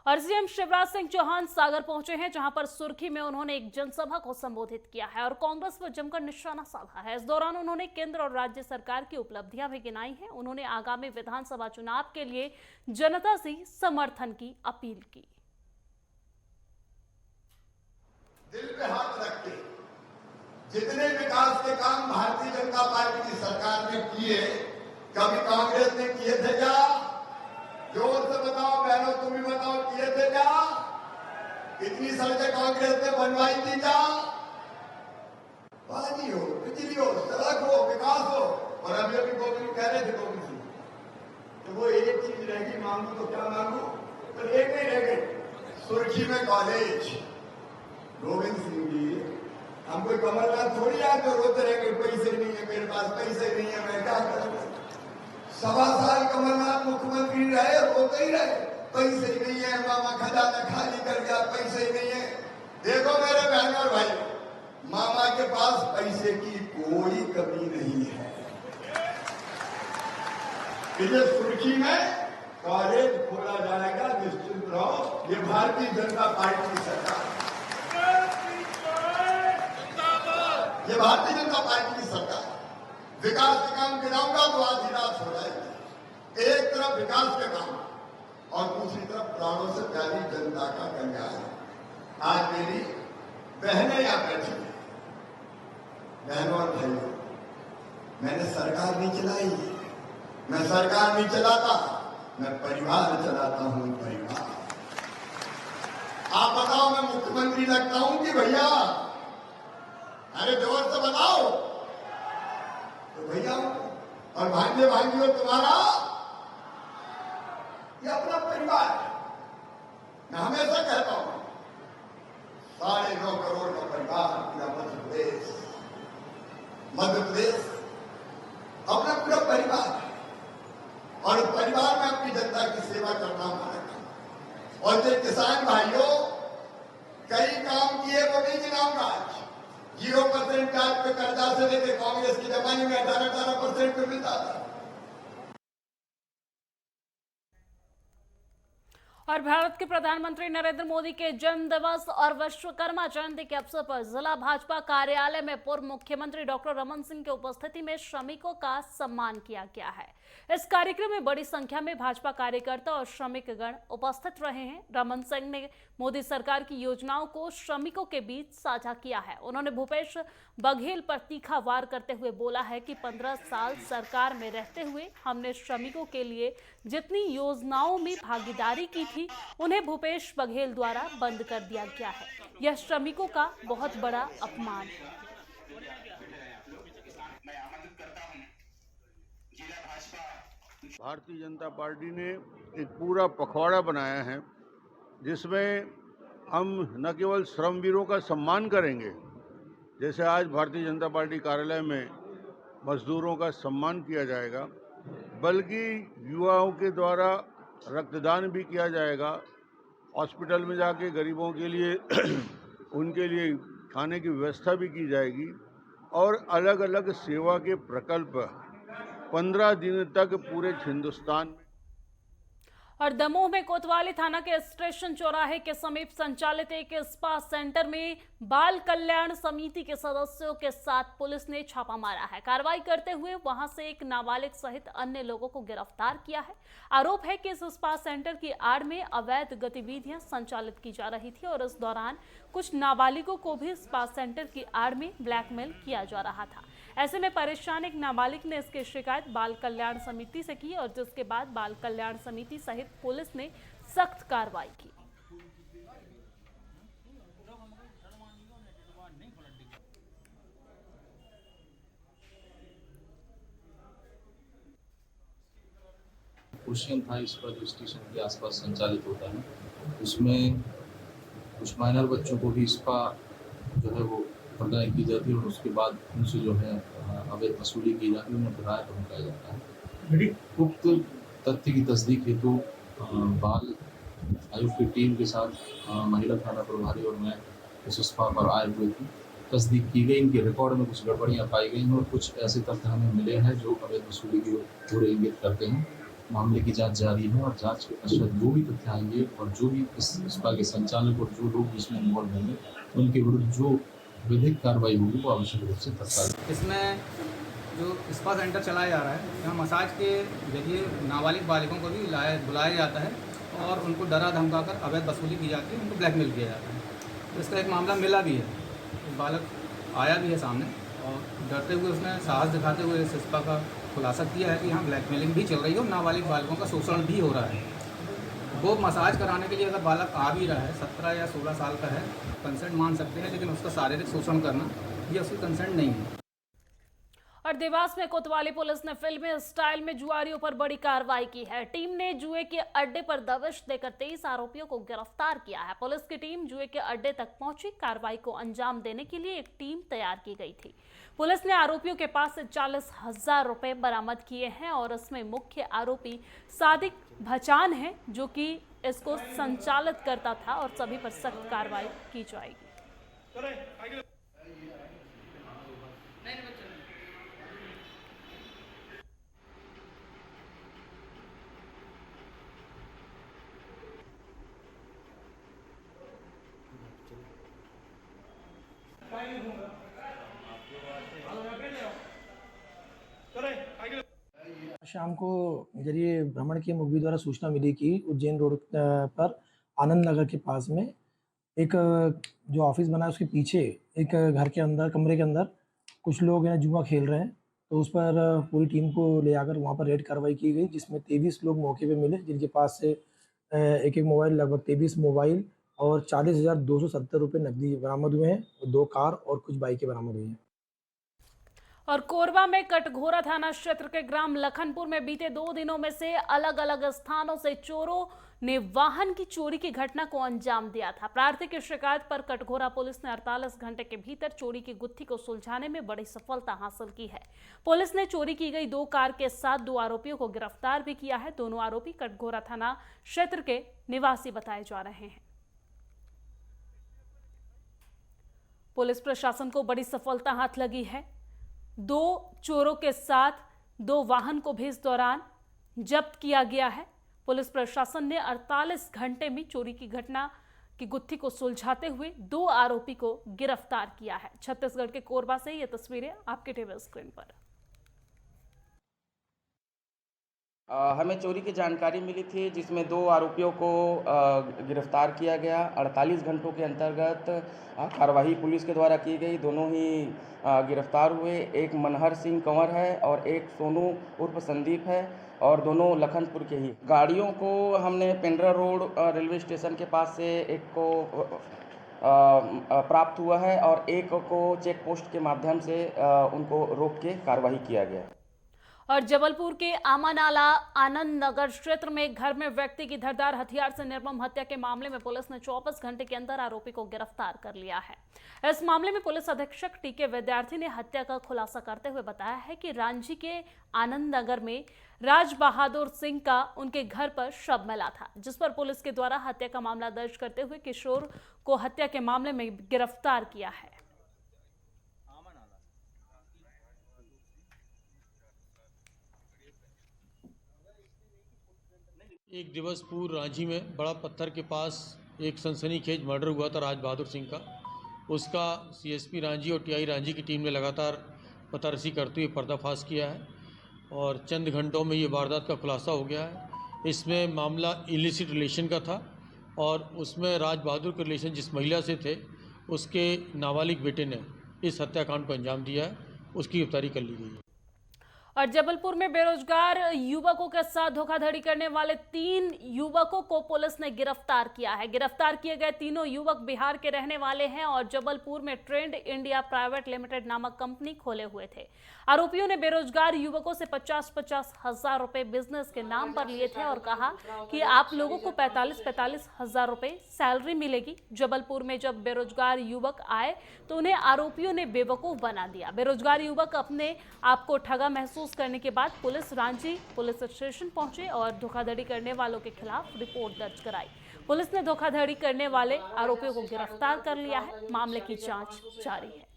और सीएम शिवराज सिंह चौहान सागर पहुंचे हैं, जहां पर सुर्खी में उन्होंने एक जनसभा को संबोधित किया है और कांग्रेस पर जमकर निशाना साधा है। इस दौरान उन्होंने केंद्र और राज्य सरकार की उपलब्धियां भी गिनाई हैं। उन्होंने आगामी विधानसभा चुनाव के लिए जनता से समर्थन की अपील की। दिल पे हाथ रख के जितने विकास के काम भारतीय जनता पार्टी की सरकार ने किए, कभी कांग्रेस ने किए थे क्या? जोर से बताओ बहनों, तुम भी बताओ, किए थे क्या? कितनी सड़कें कांग्रेस ने बनवाई थी क्या? पानी हो, बिजली हो, सड़क हो, विकास हो। और अभी अभी गोविंद कह रहे थे, गोविंद सिंह, तो वो एक चीज रहेगी, मांगू तो क्या मांगू, तो एक नहीं रह गई सुर्खी में कॉलेज। गोविंद सिंह जी, हम कोई कमलनाथ थोड़ी आए तो रोते रहेंगे पैसे नहीं है मेरे पास, पैसे नहीं है, मैं क्या करूं? 1.25 साल कमलनाथ मुख्यमंत्री रहे, रोते ही रहे, पैसे नहीं है, मामा खजाना खाली कर गया, पैसे नहीं है। देखो मेरे बहन और भाई, मामा के पास पैसे की कोई कमी नहीं है। इसे सुर्खी में कॉलेज खोला जाएगा, निश्चिंत रहो। ये भारतीय जनता पार्टी की सरकार, ये भारतीय जनता पार्टी की सरकार। विकास के काम गिराऊंगा तो आधी रात हो जाएगी। एक तरफ विकास के काम और दूसरी तरफ प्राणों से प्यारी जनता का कल्याण। आज मेरी बहनें यहां बैठी हैं, बहनों और भाइयों, मैंने सरकार नहीं चलाई, मैं सरकार नहीं चलाता, मैं परिवार चलाता हूं, परिवार। आप बताओ, मैं मुख्यमंत्री लगता हूं कि भैया? अरे जोर से बताओ तो भैया। और भांजे भांजियों, तुम्हारा ये अपना परिवार है। मैं हमेशा कहता हूं, 9.5 करोड़ का परिवार, पूरा मध्य प्रदेश अपना पूरा परिवार है। और परिवार में अपनी जनता की सेवा करना हमारा काम। और जो किसान भाइयों कई काम किए वो नहीं गिनाऊंगा आज। 0% ब्याज पे कर्जा से लेकर कांग्रेस की जमाने में 18% पे मिलता था। और भारत के प्रधानमंत्री नरेंद्र मोदी के जन्म दिवस और विश्वकर्मा जयंती के अवसर पर जिला भाजपा कार्यालय में पूर्व मुख्यमंत्री डॉक्टर रमन सिंह की उपस्थिति में श्रमिकों का सम्मान किया गया है। इस कार्यक्रम में बड़ी संख्या में भाजपा कार्यकर्ता और श्रमिकगण उपस्थित रहे हैं। रमन सिंह ने मोदी सरकार की योजनाओं को श्रमिकों के बीच साझा किया है। उन्होंने भूपेश बघेल पर तीखा वार करते हुए बोला है कि 15 साल सरकार में रहते हुए हमने श्रमिकों के लिए जितनी योजनाओं में भागीदारी की थी, उन्हें भूपेश बघेल द्वारा बंद कर दिया गया है। यह श्रमिकों का बहुत बड़ा अपमान है। भारतीय जनता पार्टी ने एक पूरा पखवाड़ा बनाया है, जिसमें हम न केवल श्रमवीरों का सम्मान करेंगे, जैसे आज भारतीय जनता पार्टी कार्यालय में मजदूरों का सम्मान किया जाएगा, बल्कि युवाओं के द्वारा रक्तदान भी किया जाएगा। हॉस्पिटल में जाके गरीबों के लिए उनके लिए खाने की व्यवस्था भी की जाएगी और अलग अलग सेवा के प्रकल्प 15 दिन तक पूरे हिंदुस्तान में। और दमोह में कोतवाली थाना के स्टेशन चौराहे के समीप संचालित एक स्पा सेंटर में बाल कल्याण समिति के सदस्यों के साथ पुलिस ने छापा मारा है। कार्रवाई करते हुए वहां से एक नाबालिग सहित अन्य लोगों को गिरफ्तार किया है। आरोप है कि इस स्पा सेंटर की आड़ में अवैध गतिविधियां संचालित की जा रही थी और इस दौरान कुछ नाबालिगों को भी स्पा सेंटर की आड़ में ब्लैकमेल किया जा रहा था। ऐसे में परेशान एक नाबालिग ने इसकी शिकायत बाल कल्याण समिति से की और जिसके बाद बाल कल्याण समिति सहित पुलिस ने सख्त कार्रवाई की। क्वेश्चन था इस पर जो स्टेशन के आसपास संचालित होता है, उसमें कुछ माइनर बच्चों को भी स्पा जो है वो प्रदान की जाती है और उसके बाद उनसे जो है अवैध वसूली की जाती है, उन्हें किराया पहुँचाया जाता है। उक्त तथ्य की तस्दीक हेतु बाल आयुक्त की टीम के साथ महिला थाना प्रभारी और मैं इस स्पा पर आए हुए थे। तस्दीक की गई, इनके रिकॉर्ड में कुछ गड़बड़ियाँ पाई गई और कुछ ऐसे तथ्य हमें मिले हैं जो अवैध वसूली की ओर इंगित करते हैं। मामले की जांच जारी है और जांच के पश्चात जो भी तथ्य आएंगे और जो भी इस स्पा के संचालक और जो लोग इसमें इन्वॉल्व होंगे उनके विरुद्ध जो विधिक कार्रवाई होगी वो आवश्यक रूप से तत्काल। इसमें जो स्पा सेंटर चलाया जा रहा है, यहाँ मसाज के जरिए नाबालिग बालिगों को भी बुलाया जाता है और उनको डरा धमकाकर अवैध वसूली की जाती है, उनको ब्लैकमेल किया जाता है। तो इसका एक मामला मिला भी है, एक बालक आया भी है सामने और डरते हुए उसने साहस दिखाते हुए इस स्पा का खुलासा किया है कि यहाँ ब्लैकमेलिंग भी चल रही है और नाबालिग बालकों का शोषण भी हो रहा है। वो मसाज कराने के लिए अगर बालक आ भी रहा है, 17 या 16 साल का है, कंसेंट मान सकते हैं, लेकिन उसका शारीरिक शोषण करना ये उसकी कंसेंट नहीं है। और देवास में कोतवाली पुलिस ने फिल्मी स्टाइल में जुआरियों पर बड़ी कार्रवाई की है। टीम ने जुए के अड्डे पर दबिश देकर 23 आरोपियों को गिरफ्तार किया है। पुलिस की टीम जुए के अड्डे तक पहुंची। कार्रवाई को अंजाम देने के लिए एक टीम तैयार की गई थी। पुलिस ने आरोपियों के पास से 40,000 रुपए बरामद किए हैं और इसमें मुख्य आरोपी सादिक भचान है, जो कि इसको संचालित करता था और सभी पर सख्त कार्रवाई की जाएगी। शाम को जरिए भ्रमण के मुखबिर द्वारा सूचना मिली कि उज्जैन रोड पर आनंद नगर के पास में एक जो ऑफिस बना है उसके पीछे एक घर के अंदर कमरे के अंदर कुछ लोग हैं जुआ खेल रहे हैं। तो उस पर पूरी टीम को ले आकर वहाँ पर रेड कार्रवाई की गई, जिसमें 23 लोग मौके पे मिले, जिनके पास से एक मोबाइल, लगभग 23 मोबाइल और 40,270 रुपये नकदी बरामद हुए हैं और 2 कार और कुछ बाइकें बरामद हुई हैं। और कोरबा में कटघोरा थाना क्षेत्र के ग्राम लखनपुर में बीते 2 दिनों में से अलग अलग स्थानों से चोरों ने वाहन की चोरी की घटना को अंजाम दिया था। प्रार्थी की शिकायत पर कटघोरा पुलिस ने 48 घंटे के भीतर चोरी की गुत्थी को सुलझाने में बड़ी सफलता हासिल की है। पुलिस ने चोरी की गई 2 कार के साथ 2 आरोपियों को गिरफ्तार भी किया है। दोनों आरोपी कटघोरा थाना क्षेत्र के निवासी बताए जा रहे हैं। पुलिस प्रशासन को बड़ी सफलता हाथ लगी है। 2 चोरों के साथ 2 वाहन को भी इस दौरान जब्त किया गया है। पुलिस प्रशासन ने 48 घंटे में चोरी की घटना की गुत्थी को सुलझाते हुए 2 आरोपी को गिरफ्तार किया है। छत्तीसगढ़ के कोरबा से ये तस्वीरें आपके टीवी स्क्रीन पर। हमें चोरी की जानकारी मिली थी, जिसमें 2 आरोपियों को गिरफ्तार किया गया। 48 घंटों के अंतर्गत कार्रवाई पुलिस के द्वारा की गई। दोनों ही गिरफ्तार हुए। एक मनहर सिंह कंवर है और एक सोनू उर्फ संदीप है और दोनों लखनपुर के ही। गाड़ियों को हमने पेंड्रा रोड रेलवे स्टेशन के पास से एक को प्राप्त हुआ है और एक को चेक पोस्ट के माध्यम से उनको रोक के कार्रवाई किया गया। और जबलपुर के आमानाला आनंद नगर क्षेत्र में एक घर में व्यक्ति की धारदार हथियार से निर्मम हत्या के मामले में पुलिस ने 24 घंटे के अंदर आरोपी को गिरफ्तार कर लिया है। इस मामले में पुलिस अधीक्षक टीके विद्यार्थी ने हत्या का खुलासा करते हुए बताया है कि रांची के आनंद नगर में राज बहादुर सिंह का उनके घर पर शव मिला था, जिस पर पुलिस के द्वारा हत्या का मामला दर्ज करते हुए किशोर को हत्या के मामले में गिरफ्तार किया है। एक दिवस पूर्व रांची में बड़ा पत्थर के पास एक सनसनीखेज मर्डर हुआ था राज बहादुर सिंह का। उसका सीएसपी रांची और टीआई रांची की टीम ने लगातार पतारसी करते हुए पर्दाफाश किया है और चंद घंटों में ये वारदात का खुलासा हो गया है। इसमें मामला इलिसिट रिलेशन का था और उसमें राज बहादुर के रिलेशन जिस महिला से थे उसके नाबालिग बेटे ने इस हत्याकांड को अंजाम दिया है। उसकी गिरफ्तारी कर ली गई है। और जबलपुर में बेरोजगार युवकों के साथ धोखाधड़ी करने वाले 3 युवकों को पुलिस ने गिरफ्तार किया है। गिरफ्तार किए गए तीनों युवक बिहार के रहने वाले हैं और जबलपुर में ट्रेंड इंडिया प्राइवेट लिमिटेड नामक कंपनी खोले हुए थे। आरोपियों ने बेरोजगार युवकों से 50-50 हजार रुपए बिजनेस के नाम पर लिए थे और कहा कि आप लोगों को 45-45 हजार रुपए सैलरी मिलेगी। जबलपुर में जब बेरोजगार युवक आए तो उन्हें आरोपियों ने बेवकूफ बना दिया। बेरोजगार युवक अपने आप को ठगा महसूस करने के बाद पुलिस रांची पुलिस स्टेशन पहुंचे और धोखाधड़ी करने वालों के खिलाफ रिपोर्ट दर्ज कराई। पुलिस ने धोखाधड़ी करने वाले आरोपियों को गिरफ्तार कर लिया है। मामले की जांच जारी है।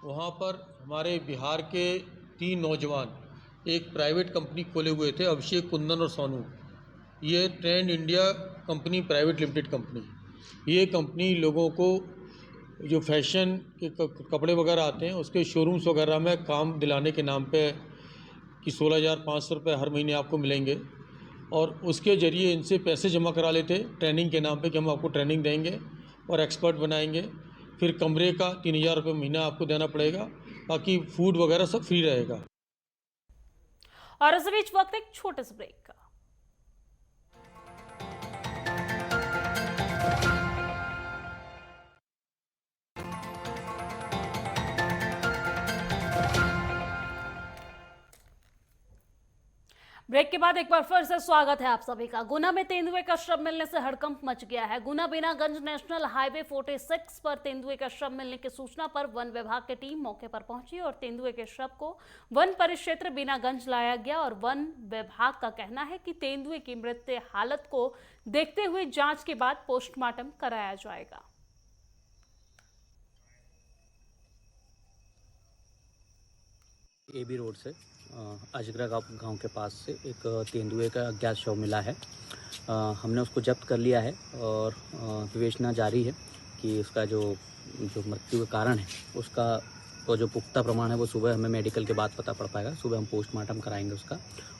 वहाँ पर हमारे बिहार के 3 नौजवान एक प्राइवेट कंपनी खोले हुए थे, अभिषेक, कुंदन और सोनू। ये trend India company private limited company. ये कंपनी लोगों को जो फैशन के कपड़े वगैरह आते हैं उसके शोरूम्स वगैरह में काम दिलाने के नाम पे कि 16,500 रुपये हर महीने आपको मिलेंगे, और उसके ज़रिए इनसे पैसे जमा करा लेते ट्रेनिंग के नाम पे कि हम आपको ट्रेनिंग देंगे और एक्सपर्ट बनाएंगे। फिर कमरे का 3,000 रुपये महीना आपको देना पड़ेगा, बाकी फूड वगैरह सब फ्री रहेगा। और इस बीच वक्त एक छोटे से ब्रेक का। ब्रेक के बाद एक बार फिर से स्वागत है आप सभी का। गुना में तेंदुए का शव मिलने से हड़कंप मच गया है। गुना बीनागंज नेशनल हाईवे 46 पर तेंदुए का शव मिलने की सूचना पर वन विभाग की टीम मौके पर पहुंची और तेंदुए के शव को वन परिक्षेत्र बीनागंज लाया गया। और वन विभाग का कहना है कि तेंदुए की मृत हालत को देखते हुए जांच के बाद पोस्टमार्टम कराया जाएगा। AB रोड से अजगरा गांव के पास से एक तेंदुए का अज्ञात शव मिला है। हमने उसको जब्त कर लिया है और विवेचना जारी है कि उसका जो मृत्यु का कारण है उसका वो जो पुख्ता प्रमाण है वो सुबह हमें मेडिकल के बाद पता पड़ पाएगा। सुबह हम पोस्टमार्टम कराएंगे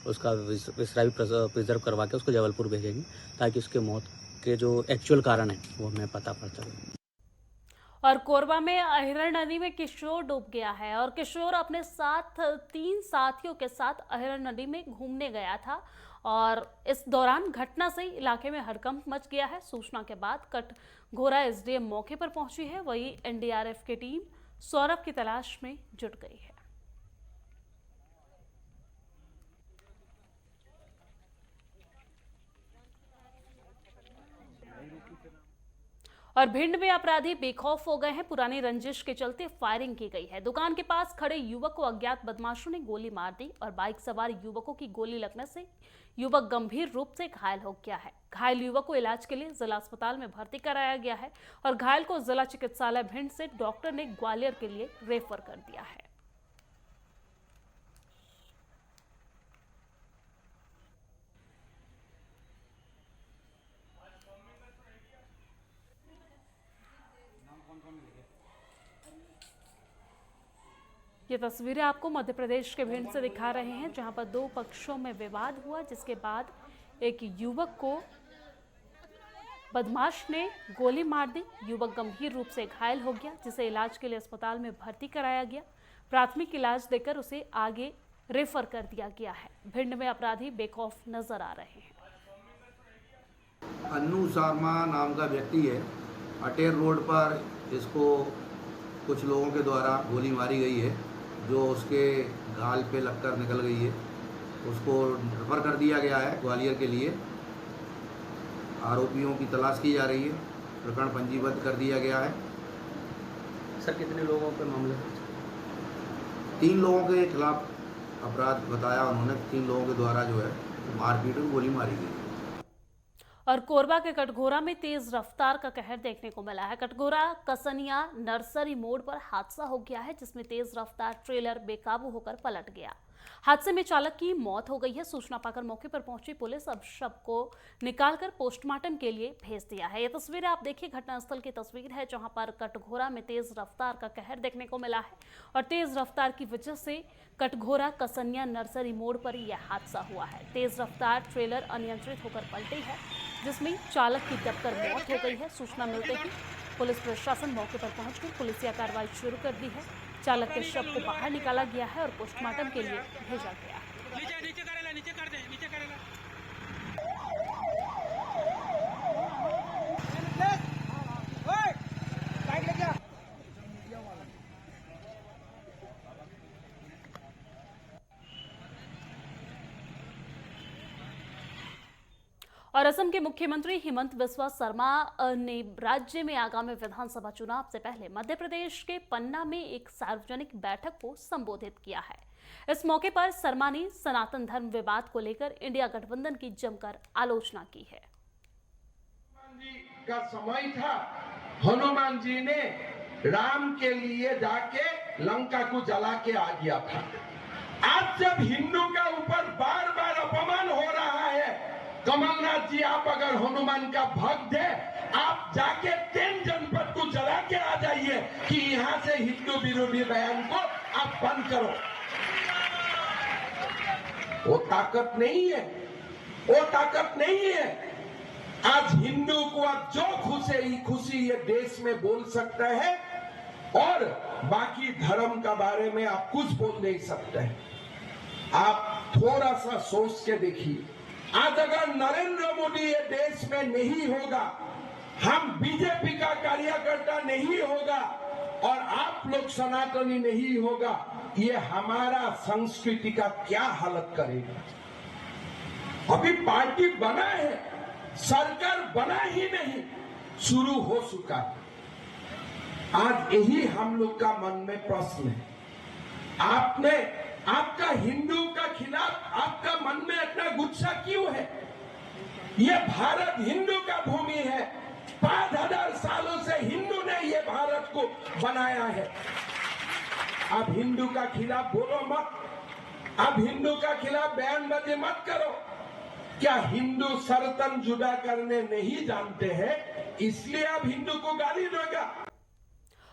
उसका विसरा भी प्रिजर्व करवा के उसको जबलपुर भेजेंगे ताकि उसके मौत के जो एक्चुअल कारण है वो हमें पता पड़ सके। और कोरबा में अहिरण नदी में किशोर डूब गया है और किशोर अपने साथ 3 साथियों के साथ अहिरण नदी में घूमने गया था और इस दौरान घटना से इलाके में हड़कंप मच गया है। सूचना के बाद कटघोरा SDM मौके पर पहुंची है, वहीं NDRF की टीम सौरभ की तलाश में जुट गई है। और भिंड में अपराधी बेखौफ हो गए हैं। पुरानी रंजिश के चलते फायरिंग की गई है। दुकान के पास खड़े युवक को अज्ञात बदमाशों ने गोली मार दी और बाइक सवार युवकों की गोली लगने से युवक गंभीर रूप से घायल हो गया है। घायल युवक को इलाज के लिए जिला अस्पताल में भर्ती कराया गया है और घायल को जिला चिकित्सालय भिंड से डॉक्टर ने ग्वालियर के लिए रेफर कर दिया है। ये तस्वीरें आपको मध्य प्रदेश के भिंड से दिखा रहे हैं, जहां पर 2 पक्षों में विवाद हुआ, जिसके बाद एक युवक को बदमाश ने गोली मार दी। युवक गंभीर रूप से घायल हो गया, जिसे इलाज के लिए अस्पताल में भर्ती कराया गया। प्राथमिक इलाज देकर उसे आगे रेफर कर दिया गया है। भिंड में अपराधी बेखौफ नजर आ रहे हैं। अन्नू शर्मा नाम का व्यक्ति है। अटेर रोड पर इसको कुछ लोगों के द्वारा गोली मारी गई है, जो उसके गाल पे लगकर निकल गई है। उसको रेफर कर दिया गया है ग्वालियर के लिए। आरोपियों की तलाश की जा रही है। प्रकरण पंजीबद्ध कर दिया गया है। सर कितने लोगों पे मामला? 3 लोगों के खिलाफ अपराध बताया उन्होंने। 3 लोगों के द्वारा जो है मारपीट और गोली मारी गई। और कोरबा के कटघोरा में तेज रफ्तार का कहर देखने को मिला है। कटघोरा कसनिया नर्सरी मोड़ पर हादसा हो गया है, जिसमें तेज रफ्तार ट्रेलर बेकाबू होकर पलट गया। हादसे में चालक की मौत हो गई है। सूचना पाकर मौके पर पहुंची पुलिस अब शव को निकालकर पोस्टमार्टम के लिए भेज दिया है। ये तस्वीर आप देखिए, घटनास्थल की तस्वीर है, जहां पर कटघोरा में तेज रफ्तार का कहर देखने को मिला है और तेज रफ्तार की वजह से कटघोरा कसनिया नर्सरी मोड़ पर यह हादसा हुआ है। तेज रफ्तार ट्रेलर अनियंत्रित होकर पलटी है, जिसमें चालक की दबकर मौत हो गई है। सूचना मिलते ही पुलिस प्रशासन मौके पर पहुंचकर पुलिसिया कार्रवाई शुरू कर दी है। चालक के शव को बाहर निकाला गया है और पोस्टमार्टम के लिए भेजा गया है। और असम के मुख्यमंत्री हिमंत बिस्वा शर्मा ने राज्य में आगामी विधानसभा चुनाव से पहले मध्य प्रदेश के पन्ना में एक सार्वजनिक बैठक को संबोधित किया है। इस मौके पर शर्मा ने सनातन धर्म विवाद को लेकर इंडिया गठबंधन की जमकर आलोचना की है। का समय था, हनुमान जी ने राम के लिए जाके लंका को जला के आ गया था। आज जब हिंदू का ऊपर बार बार अपमान हो रहा है, कमलनाथ जी आप अगर हनुमान का भक्त है, आप जाके 3 जनपद को जला के आ जाइए कि यहां से हिंदू विरोधी बयान को आप बंद करो। वो ताकत नहीं है, वो ताकत नहीं है। आज हिंदू को आप जो खुशी ये देश में बोल सकता है और बाकी धर्म का बारे में आप कुछ बोल नहीं सकते हैं। आप थोड़ा सा सोच के देखिए, आज अगर नरेंद्र मोदी ये देश में नहीं होगा, हम बीजेपी का कार्यकर्ता नहीं होगा और आप लोग सनातनी नहीं होगा, ये हमारा संस्कृति का क्या हालत करेगा। अभी पार्टी बना है, सरकार बना ही नहीं, शुरू हो चुका है। आज यही हम लोग का मन में प्रश्न है, आपका हिंदू का खिलाफ आपका मन में इतना गुस्सा क्यों है? ये भारत हिंदू का भूमि है, 5000 सालों से हिंदू ने ये भारत को बनाया है। आप हिंदू का खिलाफ बोलो मत, आप हिंदू का खिलाफ बयानबाजी मत करो। क्या हिंदू सर्तन जुदा करने नहीं जानते हैं, इसलिए आप हिंदू को गाली दोगे?